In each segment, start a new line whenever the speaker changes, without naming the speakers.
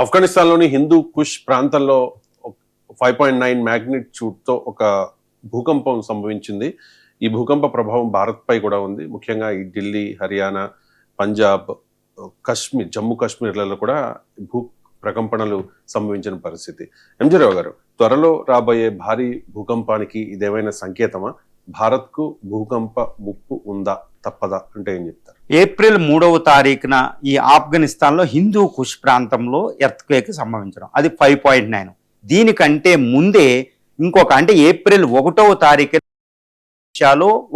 ఆఫ్ఘనిస్తాన్లోని హిందూ కుష్ ప్రాంతంలో 5.9 మ్యాగ్నిట్యూడ్తో ఒక భూకంపం సంభవించింది. ఈ భూకంప ప్రభావం భారత్పై కూడా ఉంది. ముఖ్యంగా ఈ ఢిల్లీ, హర్యానా, పంజాబ్, కాశ్మీర్, జమ్మూ కాశ్మీర్లలో కూడా భూ ప్రకంపనలు సంభవించిన పరిస్థితి. ఎంజీరావు గారు, త్వరలో రాబోయే భారీ భూకంపానికి ఇదేమైనా సంకేతమా? భారత్కు భూకంప ముప్పు ఉందా, తప్పదా అంటే ఏం చెప్తారు?
ఏప్రిల్ 3వ తారీఖున ఈ ఆఫ్ఘనిస్తాన్లో హిందూ కుష్ ప్రాంతంలో ఎర్త్క్వేక్ సంభవించడం, అది 5.9. దీనికంటే ముందే ఇంకొక అంటే ఏప్రిల్ 1వ తారీఖున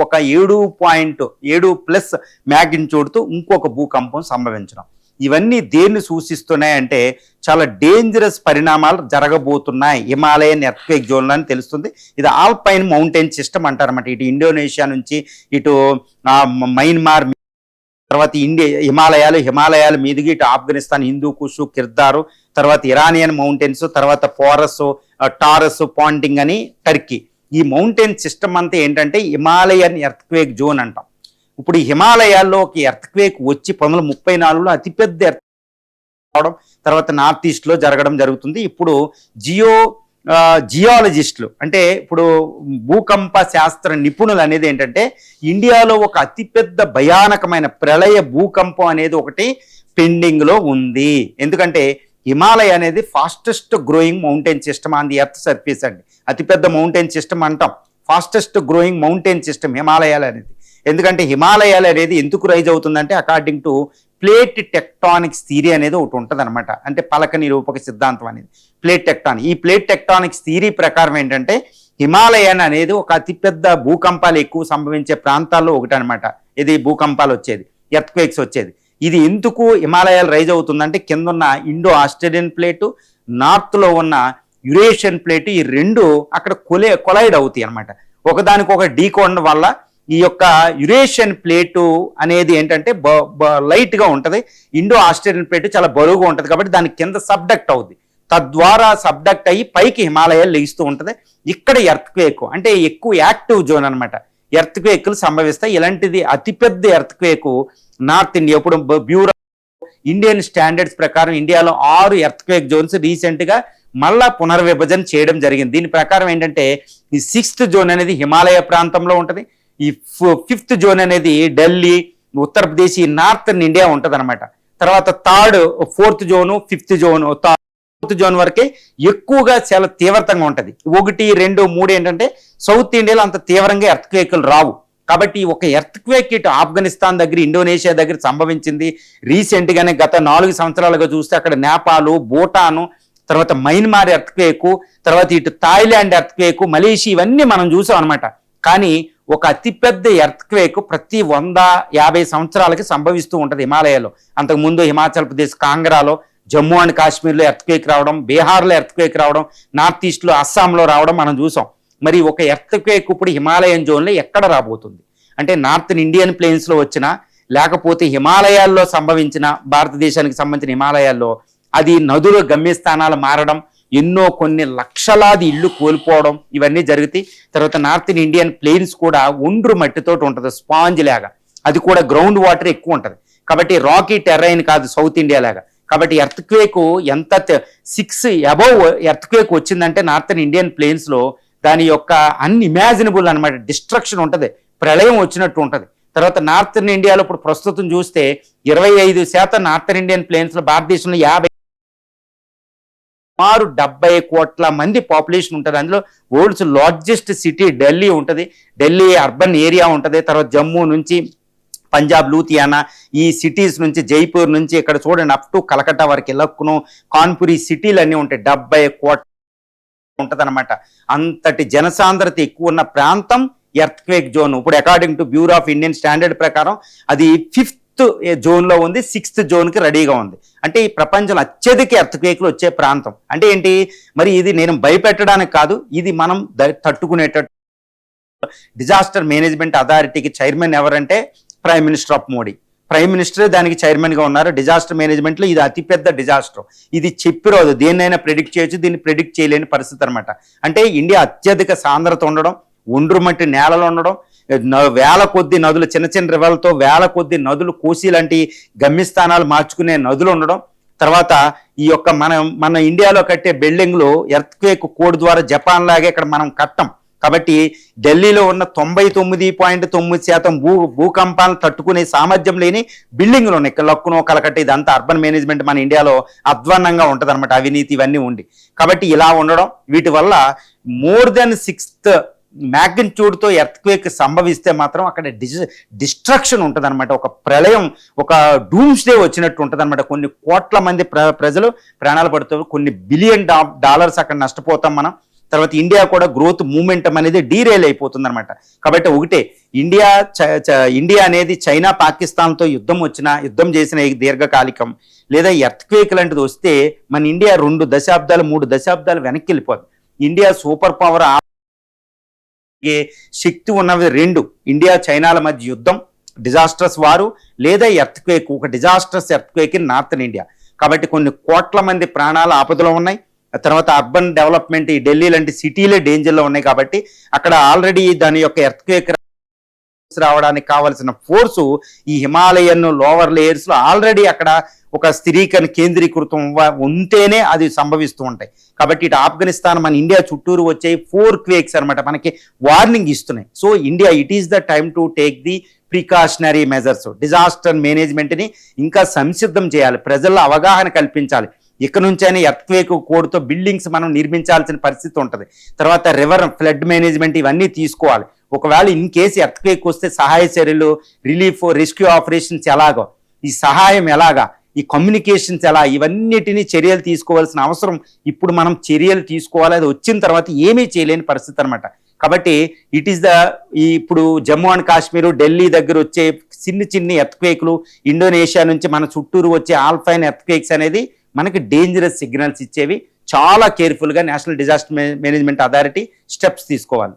ఒక 7.7+ మ్యాగ్నిట్యూడ్తో ఇంకొక భూకంపం సంభవించడం. ఇవన్నీ దేన్ని సూచిస్తున్నాయంటే చాలా డేంజరస్ పరిణామాలు జరగబోతున్నాయి హిమాలయన్ ఎర్త్క్వేక్ జోన్లో అని తెలుస్తుంది. ఇది ఆల్పైన్ మౌంటైన్ సిస్టమ్ అంటారన్నమాట. ఇటు ఇండోనేషియా నుంచి ఇటు మయన్మార్, తర్వాత హిమాలయాల మీదుగా ఇటు ఆఫ్ఘనిస్తాన్, హిందూ కుష్, కిర్దారు, తర్వాత ఇరానియన్ మౌంటైన్స్, తర్వాత పోరస్, టారస్, పాంటింగ్ అని టర్కీ. ఈ మౌంటైన్ సిస్టమ్ అంతా ఏంటంటే హిమాలయన్ ఎర్త్క్వేక్ జోన్ అంటాం. ఇప్పుడు ఈ హిమాలయాల్లో ఒక ఎర్త్క్వేక్ వచ్చి 1934లో అతిపెద్ద రావడం, తర్వాత నార్త్ ఈస్ట్లో జరగడం ఇప్పుడు జియాలజిస్టులు అంటే ఇప్పుడు భూకంప శాస్త్ర నిపుణులు అనేది ఏంటంటే ఇండియాలో ఒక అతిపెద్ద భయానకమైన ప్రళయ భూకంపం అనేది ఒకటి పెండింగ్లో ఉంది. ఎందుకంటే హిమాలయ అనేది fastest growing mountain system on the earth surface అండి. అతిపెద్ద మౌంటైన్ సిస్టమ్ అంటాం, ఫాస్టెస్ట్ గ్రోయింగ్ మౌంటైన్ సిస్టమ్ హిమాలయాలు అనేది. ఎందుకంటే హిమాలయాలు అనేది ఎందుకు రైజ్ అవుతుందంటే according to plate tectonics theory అనేది ఒకటి ఉంటుంది అనమాట. అంటే పలక నిరూపక సిద్ధాంతం అనేది ప్లేట్ టెక్టానిక్. ఈ ప్లేట్ టెక్టానిక్స్ థియరీ ప్రకారం ఏంటంటే హిమాలయన్ అనేది ఒక అతిపెద్ద భూకంపాలు ఎక్కువ సంభవించే ప్రాంతాల్లో ఒకటి అనమాట. ఇది భూకంపాలు వచ్చేది, ఎర్త్క్వేక్స్ వచ్చేది. ఇది ఎందుకు హిమాలయాలు రైజ్ అవుతుందంటే కింద ఉన్న ఇండో ఆస్ట్రేలియన్ ప్లేటు, నార్త్లో ఉన్న యురేషియన్ ప్లేటు, ఈ రెండు అక్కడ కొలైడ్ అవుతాయి అనమాట. ఒకదానికొక ఢీకొనడం వల్ల ఈ యొక్క యురేషియన్ ప్లేటు అనేది ఏంటంటే లైట్గా ఉంటుంది, ఇండో ఆస్ట్రేలియన్ ప్లేటు చాలా బరువుగా ఉంటుంది. కాబట్టి దాని కింద సబ్డక్ట్ అవుద్ది, తద్వారా సబ్డక్ట్ అయ్యి పైకి హిమాలయాలు లెగిస్తూ ఉంటుంది. ఇక్కడ ఎర్త్క్వేక్ అంటే ఎక్కువ యాక్టివ్ జోన్ అనమాట. ఎర్త్క్వేక్లు సంభవిస్తాయి. ఇలాంటిది అతిపెద్ద ఎర్త్క్వేక్ నార్త్ ఇండియా. ఇప్పుడు బ్యూరో ఇండియన్ స్టాండర్డ్స్ ప్రకారం ఇండియాలో 6 ఎర్త్క్వేక్ జోన్స్ రీసెంట్గా మళ్ళా పునర్విభజన చేయడం జరిగింది. దీని ప్రకారం ఏంటంటే ఈ 6th జోన్ అనేది హిమాలయ ప్రాంతంలో ఉంటుంది. ఈ 5th జోన్ అనేది ఢిల్లీ, ఉత్తరప్రదేశ్, ఈ నార్థర్న్ ఇండియా ఉంటుంది అనమాట. తర్వాత 4th zone, 5th zone, 4th zone వరకే ఎక్కువగా చాలా తీవ్రతంగా ఉంటుంది. 1, 2, 3 ఏంటంటే సౌత్ ఇండియాలో అంత తీవ్రంగా ఎర్త్క్వేక్లు రావు. కాబట్టి ఒక ఎర్త్క్వేక్ ఇటు ఆఫ్ఘనిస్తాన్ దగ్గర, ఇండోనేషియా దగ్గర సంభవించింది రీసెంట్గానే. గత 4 సంవత్సరాలుగా చూస్తే అక్కడ నేపాల్, భూటాను, తర్వాత మయన్మార్ ఎర్త్క్వేక్, తర్వాత ఇటు థాయిలాండ్ ఎర్త్క్వేక్, మలేషియా, ఇవన్నీ మనం చూసాం అనమాట. కానీ ఒక అతిపెద్ద ఎర్త్క్వేక్ ప్రతి 150 సంవత్సరాలకి సంభవిస్తూ ఉంటుంది హిమాలయాలో. అంతకుముందు హిమాచల్ ప్రదేశ్ కాంగ్రాలో, జమ్మూ అండ్ కాశ్మీర్లో ఎర్త్క్వేక్ రావడం, బీహార్లో ఎర్త్క్వేక్ రావడం, నార్త్ ఈస్ట్లో అస్సాంలో రావడం మనం చూసాం. మరి ఒక ఎర్త్క్వేక్ ఇప్పుడు హిమాలయన్ జోన్లో ఎక్కడ రాబోతుంది అంటే నార్థన్ ఇండియన్ ప్లేన్స్లో వచ్చినా, లేకపోతే హిమాలయాల్లో సంభవించిన, భారతదేశానికి సంబంధించిన హిమాలయాల్లో అది నదుల గమ్యస్థానాలు మారడం, కొన్ని లక్షలాది ఇళ్ళు కోల్పోవడం, ఇవన్నీ జరుగుతాయి. తర్వాత నార్థన్ ఇండియన్ ప్లేన్స్ కూడా ఒండ్రు మట్టితో ఉంటుంది, స్పాంజ్ లాగా. అది కూడా గ్రౌండ్ వాటర్ ఎక్కువ ఉంటుంది. కాబట్టి రాకీ టెర్రైన్ కాదు సౌత్ ఇండియా లాగా. కాబట్టి ఎర్త్క్వేక్ ఎంత 6 అబౌవ్ ఎర్త్క్వేక్ వచ్చిందంటే నార్థన్ ఇండియన్ ప్లేన్స్లో దాని యొక్క అన్ఇమాజినబుల్ అనమాట, డిస్ట్రక్షన్ ఉంటుంది, ప్రళయం వచ్చినట్టు ఉంటుంది. తర్వాత నార్థన్ ఇండియాలో ఇప్పుడు ప్రస్తుతం చూస్తే 25% నార్థన్ ఇండియన్ ప్లేన్స్లో, భారతదేశంలో 70 కోట్ల మంది పాపులేషన్ ఉంటుంది. అందులో వరల్డ్స్ లార్జెస్ట్ సిటీ ఢిల్లీ ఉంటుంది, ఢిల్లీ అర్బన్ ఏరియా ఉంటుంది. తర్వాత జమ్మూ నుంచి పంజాబ్, లూథియానా, ఈ సిటీస్ నుంచి, జైపూర్ నుంచి ఇక్కడ చూడండి అప్ టు కలకత్తా వరకు, లక్నో, కాన్పూర్, ఈ సిటీలు అన్నీ ఉంటాయి. 70 కోట్ల ఉంటుంది అనమాట. అంతటి జనసాంద్రత ఎక్కువ ఉన్న ప్రాంతం ఎర్త్క్వేక్ జోన్. ఇప్పుడు according to bureau of Indian standard ప్రకారం అది 5th జోన్లో ఉంది, 6th జోన్కి రెడీగా ఉంది. అంటే ఈ ప్రపంచంలో అత్యధిక ఎర్త్క్వేక్లు వచ్చే ప్రాంతం. అంటే ఏంటి మరి, ఇది నేను భయపెట్టడానికి కాదు, ఇది మనం తట్టుకునేటట్టు. డిజాస్టర్ మేనేజ్మెంట్ అథారిటీకి చైర్మన్ ఎవరంటే prime minister of Modi. Prime మినిస్టరే దానికి చైర్మన్గా ఉన్నారు. డిజాస్టర్ మేనేజ్మెంట్లో ఇది అతిపెద్ద డిజాస్టర్. ఇది చెప్పిరోదు, దేన్నైనా ప్రెడిక్ట్ చేయొచ్చు, దీన్ని ప్రెడిక్ట్ చేయలేని పరిస్థితి అనమాట. అంటే ఇండియా అత్యధిక సాంద్రత ఉండడం, ఒండ్రుమట్టి నేలలు ఉండడం, వేల కొద్ది నదులు, చిన్న చిన్న రివర్లతో వేల కొద్ది నదులు, కోసి లాంటి గమ్యస్థానాలు మార్చుకునే నదులు ఉండడం, తర్వాత ఈ యొక్క మన ఇండియాలో కట్టే బిల్డింగ్లు ఎర్త్క్వేక్ కోడ్ ద్వారా జపాన్ లాగే ఇక్కడ మనం కట్టం. కాబట్టి ఢిల్లీలో ఉన్న 99.9% భూకంపాలను తట్టుకునే సామర్థ్యం లేని బిల్డింగ్లు ఉన్నాయి. లక్కునో కలకట్ట ఇదంతా అర్బన్ మేనేజ్మెంట్ మన ఇండియాలో అధ్వాన్నంగా ఉంటుంది అనమాట, అవినీతి ఇవన్నీ ఉండి. కాబట్టి ఇలా ఉండడం, వీటి వల్ల మోర్ దెన్ 6th మ్యాగ్నిట్యూడ్తో ఎర్త్క్వేక్ సంభవిస్తే మాత్రం అక్కడ డిస్ట్రక్షన్ ఉంటుంది అనమాట. ఒక ప్రళయం, ఒక డూమ్స్డే వచ్చినట్టు ఉంటుంది అనమాట. కొన్ని కోట్ల మంది ప్రజలు ప్రాణాలు పడుతారు, కొన్ని బిలియన్ డాలర్స్ అక్కడ నష్టపోతాం మనం. తర్వాత ఇండియా కూడా గ్రోత్ మూమెంటం అనేది డీరైల్ అయిపోతుంది అనమాట. కాబట్టి ఒకటే, ఇండియా అనేది చైనా పాకిస్తాన్తో యుద్ధం చేసిన దీర్ఘకాలికం, లేదా ఎర్త్క్వేక్ లాంటిది వస్తే మన ఇండియా 2 దశాబ్దాలు 3 దశాబ్దాలు వెనక్కి వెళ్ళిపోతుంది. ఇండియా సూపర్ పవర్ శక్తి ఉన్నవి 2, ఇండియా చైనాల మధ్య యుద్ధం, డిజాస్టర్స్ వారు, లేదా ఎర్త్క్వేక్, ఒక disasters earthquake in northern India. కాబట్టి కొన్ని కోట్ల మంది ప్రాణాలు ఆపదలో ఉన్నాయి. తర్వాత అర్బన్ డెవలప్మెంట్, ఈ ఢిల్లీ లాంటి సిటీలే డేంజర్లో ఉన్నాయి. కాబట్టి అక్కడ ఆల్రెడీ దాని యొక్క ఎర్త్క్వేక్ రావడానికి కావలసిన ఫోర్సు ఈ హిమాలయన్ లోవర్ లేయర్స్ లో ఆల్రెడీ అక్కడ ఒక స్థిరీకరణ కేంద్రీకృతం ఉంటేనే అది సంభవిస్తూ ఉంటాయి. కాబట్టి ఇటు ఆఫ్ఘనిస్తాన్, మన ఇండియా చుట్టూరు వచ్చే 4 క్వేక్స్ అనమాట మనకి వార్నింగ్ ఇస్తున్నాయి. So India, it is the time to take the precautionary measures. Disaster మేనేజ్మెంట్ని ఇంకా సంసిద్ధం చేయాలి, ప్రజల్లో అవగాహన కల్పించాలి. ఇక్కడ నుంచైనా ఎర్త్క్వేక్ కోడ్తో బిల్డింగ్స్ మనం నిర్మించాల్సిన పరిస్థితి ఉంటుంది. తర్వాత రివర్ ఫ్లడ్ మేనేజ్మెంట్ ఇవన్నీ తీసుకోవాలి. ఒకవేళ ఇన్ కేసు ఎర్త్క్వేక్ వస్తే సహాయ చర్యలు, రిలీఫ్, రెస్క్యూ ఆపరేషన్స్ ఎలాగో, ఈ సహాయం ఎలాగా, ఈ కమ్యూనికేషన్స్ ఎలా, ఇవన్నిటినీ చర్యలు తీసుకోవాల్సిన అవసరం ఇప్పుడు మనం చర్యలు తీసుకోవాలి. అది వచ్చిన తర్వాత ఏమీ చేయలేని పరిస్థితి అనమాట. కాబట్టి ఇట్ ఈస్ ఇప్పుడు జమ్మూ అండ్ కాశ్మీర్, ఢిల్లీ దగ్గర వచ్చే చిన్ని ఎర్త్క్వేక్లు, ఇండోనేషియా నుంచి మన చుట్టూరు వచ్చే ఆల్ఫైన్ ఎర్త్క్వేక్స్ అనేది మనకి డేంజరస్ సిగ్నల్స్ ఇచ్చేవి. చాలా కేర్ఫుల్గా national disaster management authority steps తీసుకోవాలి.